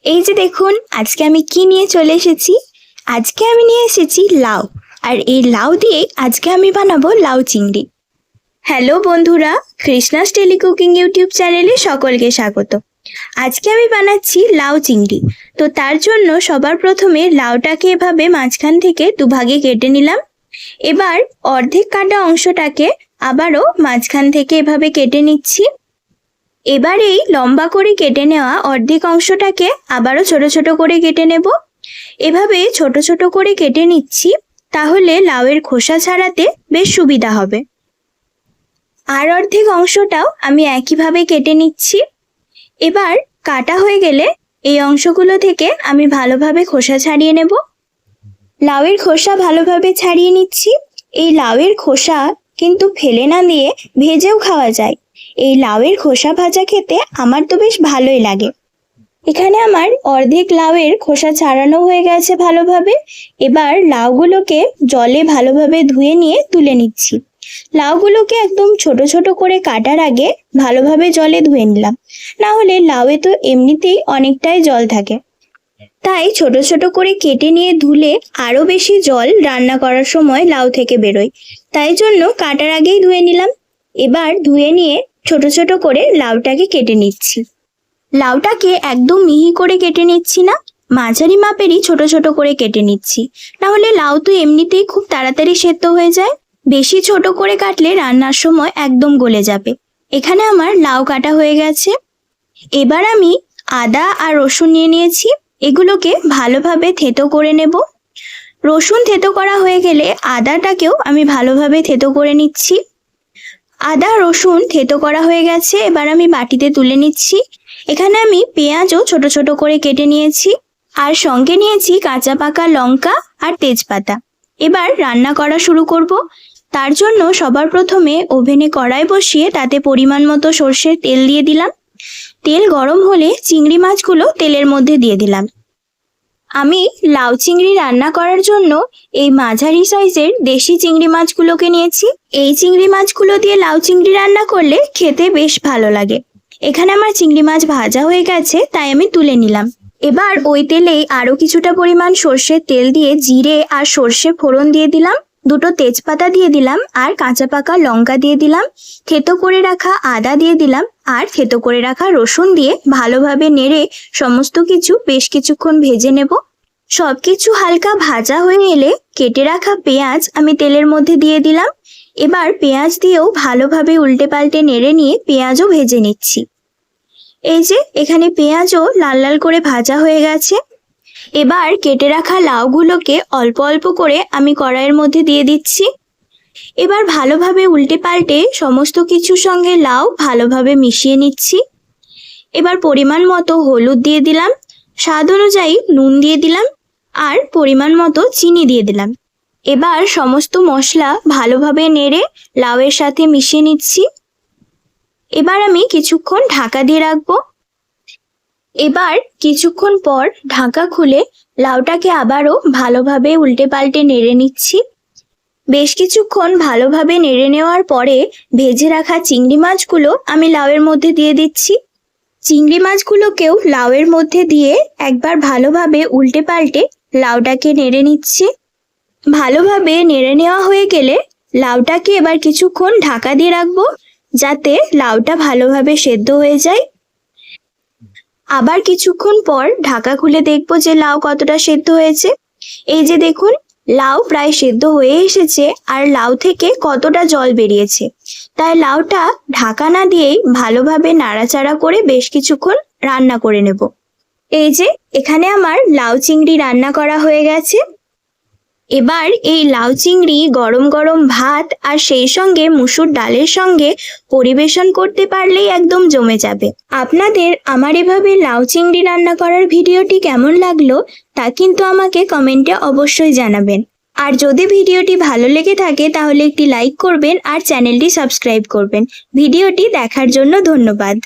এই যে দেখুন আজকে আমি কি নিয়ে চলে এসেছি। আজকে আমি নিয়ে এসেছি লাউ। আর এই লাউ দিয়ে আজকে আমি বানাবো লাউ চিংড়ি। হ্যালো বন্ধুরা, কৃষ্ণাস টেলি কুকিং ইউটিউব চ্যানেলে সকলকে স্বাগত। আজকে আমি বানাচ্ছি লাউ চিংড়ি। তো তার জন্য সবার প্রথমে লাউটাকে এভাবে মাঝখান থেকে দুভাগে কেটে নিলাম। এবার অর্ধেক কাটা অংশটাকে আবারও মাঝখান থেকে এভাবে কেটে নিচ্ছি। এবার এই লম্বা করে কেটে নেওয়া অর্ধেক অংশটাকে আবারও ছোট ছোট করে কেটে নেব। এভাবে ছোট ছোট করে কেটে নিচ্ছি, তাহলে লাউয়ের খোসা ছাড়াতে বেশ সুবিধা হবে। আর অর্ধেক অংশটাও আমি একইভাবে কেটে নিচ্ছি। এবার কাটা হয়ে গেলে এই অংশগুলো থেকে আমি ভালোভাবে খোসা ছাড়িয়ে নেব। লাউয়ের খোসা ভালোভাবে ছাড়িয়ে নিচ্ছি। এই লাউয়ের খোসা কিন্তু ফেলে না দিয়ে ভেজেও খাওয়া যায়। এই লাউয়ের খোসা ভাজা খেতে আমার তো বেশ ভালোই লাগে। এখানে আমার অর্ধেক লাউয়ের খোসা ছাড়ানো হয়ে গেছে ভালোভাবে। এবার লাউগুলোকে জলে ভালোভাবে ধুয়ে নিয়ে তুলে নিচ্ছি। লাউগুলোকে একদম ছোট ছোট করে কাটার আগে ভালোভাবে জলে ধুয়ে নিলাম, না হলে লাউয়ে তো এমনিতেই অনেকটাই জল থাকে। তাই ছোট ছোট করে কেটে নিয়ে ধুলে আরো বেশি জল রান্না করার সময় লাউ থেকে বেরোয়। তাই জন্য কাটার আগেই ধুয়ে নিলাম। এবার ধুয়ে নিয়ে ছোট ছোট করে লাউটাকে কেটে নিচ্ছি। লাউটাকে একদম মিহি করে কেটে নিচ্ছি না, মাঝারি মাপেরই ছোট ছোট করে কেটে নিচ্ছি। নাহলে লাউ তো এমনিতেই খুব তাড়াতাড়ি সেদ্ধ হয়ে যায়। বেশি ছোট করে কাটলে রান্নার সময় একদম গলে যাবে। এখানে আমার লাউ কাটা হয়ে গেছে। এবার আমি আদা আর রসুন নিয়ে নিয়েছি। এগুলোকে ভালোভাবে থেতো করে নেব। রসুন থেতো করা হয়ে গেলে আদাটাকেও আমি ভালোভাবে থেতো করে নিচ্ছি। আদা রসুন থেতো করা হয়ে গেছে, এবার আমি বাটিতে তুলে নিচ্ছি। এখানে আমি পেঁয়াজও ছোট ছোট করে কেটে নিয়েছি, আর সঙ্গে নিয়েছি কাঁচা পাকা লঙ্কা আর তেজপাতা। এবার রান্না করা শুরু করব। তার জন্য সবার প্রথমে ওভেনে কড়াই বসিয়ে তাতে পরিমাণ মতো সর্ষের তেল দিয়ে দিলাম। তেল গরম হলে চিংড়ি মাছগুলো তেলের মধ্যে দিয়ে দিলাম। আমি লাউ চিংড়ি রান্না করার জন্য এই মাঝারি সাইজের দেশি চিংড়ি মাছগুলোকে নিয়েছি। এই চিংড়ি মাছগুলো দিয়ে লাউ চিংড়ি রান্না করলে খেতে বেশ ভালো লাগে। এখানে আমার চিংড়ি মাছ ভাজা হয়ে গেছে, তাই আমি তুলে নিলাম। এবার ওই তেলেই আরো কিছুটা পরিমাণ সর্ষের তেল দিয়ে জিরে আর সর্ষে ফোড়ন দিয়ে দিলাম, দুটো তেজপাতা দিয়ে দিলাম, আর কাঁচা পাকা লঙ্কা দিয়ে দিলাম, থেতো করে রাখা আদা দিয়ে দিলাম, আর থেতো করে রাখা রসুন দিয়ে ভালোভাবে নেড়ে সমস্ত কিছু বেশ কিছুক্ষণ ভেজে নেব। সবকিছু হালকা ভাজা হয়ে এলে কেটে রাখা পেঁয়াজ আমি তেলের মধ্যে দিয়ে দিলাম। এবার পেঁয়াজ দিয়েও ভালোভাবে উল্টে পাল্টে নেড়ে নিয়ে পেঁয়াজও ভেজে নিচ্ছি। এই যে এখানে পেঁয়াজও লাল লাল করে ভাজা হয়ে গেছে। এবার কেটে রাখা লাউগুলোকে অল্প অল্প করে আমি কড়াইয়ের মধ্যে দিয়ে দিচ্ছি। এবার ভালোভাবে উল্টে পাল্টে সমস্ত কিছুর সঙ্গে লাউ ভালোভাবে মিশিয়ে নিচ্ছি। এবার পরিমাণ মতো হলুদ দিয়ে দিলাম, স্বাদ অনুযায়ী নুন দিয়ে দিলাম, আর পরিমাণ মতো চিনি দিয়ে দিলাম। এবার সমস্ত মশলা ভালোভাবে নেড়ে লাউয়ের সাথে মিশিয়ে নিচ্ছি। এবার আমি কিছুক্ষণ ঢাকা দিয়ে রাখবো। এবার কিছুক্ষণ পর ঢাকা খুলে লাউটাকে আবারও ভালোভাবে উল্টে পাল্টে নেড়ে নিচ্ছি। বেশ কিছুক্ষণ ভালোভাবে নেড়ে নেওয়ার পরে ভেজে রাখা চিংড়ি মাছগুলো আমি লাউয়ের মধ্যে দিয়ে দিচ্ছি। চিংড়ি মাছগুলোকেও লাউয়ের মধ্যে দিয়ে একবার ভালোভাবে উল্টে পাল্টে লাউটাকে নেড়ে নিচ্ছি। ভালোভাবে নেড়ে নেওয়া হয়ে গেলে লাউটাকে এবার কিছুক্ষণ ঢাকা দিয়ে রাখবো, যাতে লাউটা ভালোভাবে সেদ্ধ হয়ে যায়। আবার কিছুক্ষণ পর ঢাকা খুলে দেখবো যে লাউ কতটা সেদ্ধ হয়েছে। এই যে দেখুন, লাউ প্রায় সেদ্ধ হয়ে এসেছে, আর লাউ থেকে কতটা জল বেরিয়েছে। তাই লাউটা ঢাকা না দিয়েই ভালোভাবে নাড়াচাড়া করে বেশ কিছুক্ষণ রান্না করে নেব। এই যে এখানে আমার লাউ চিংড়ি রান্না করা হয়ে গেছে। এবার এই লাউ চিংড়ি গরম গরম ভাত আর সেই সঙ্গে মুসুর ডালের সঙ্গে পরিবেশন করতে পারলেই একদম জমে যাবে। আপনাদের আমার এভাবে লাউ চিংড়ি রান্না করার ভিডিওটি কেমন লাগলো তা কিন্তু আমাকে কমেন্টে অবশ্যই জানাবেন। আর যদি ভিডিওটি ভালো লেগে থাকে তাহলে একটি লাইক করবেন আর চ্যানেলটি সাবস্ক্রাইব করবেন। ভিডিওটি দেখার জন্য ধন্যবাদ।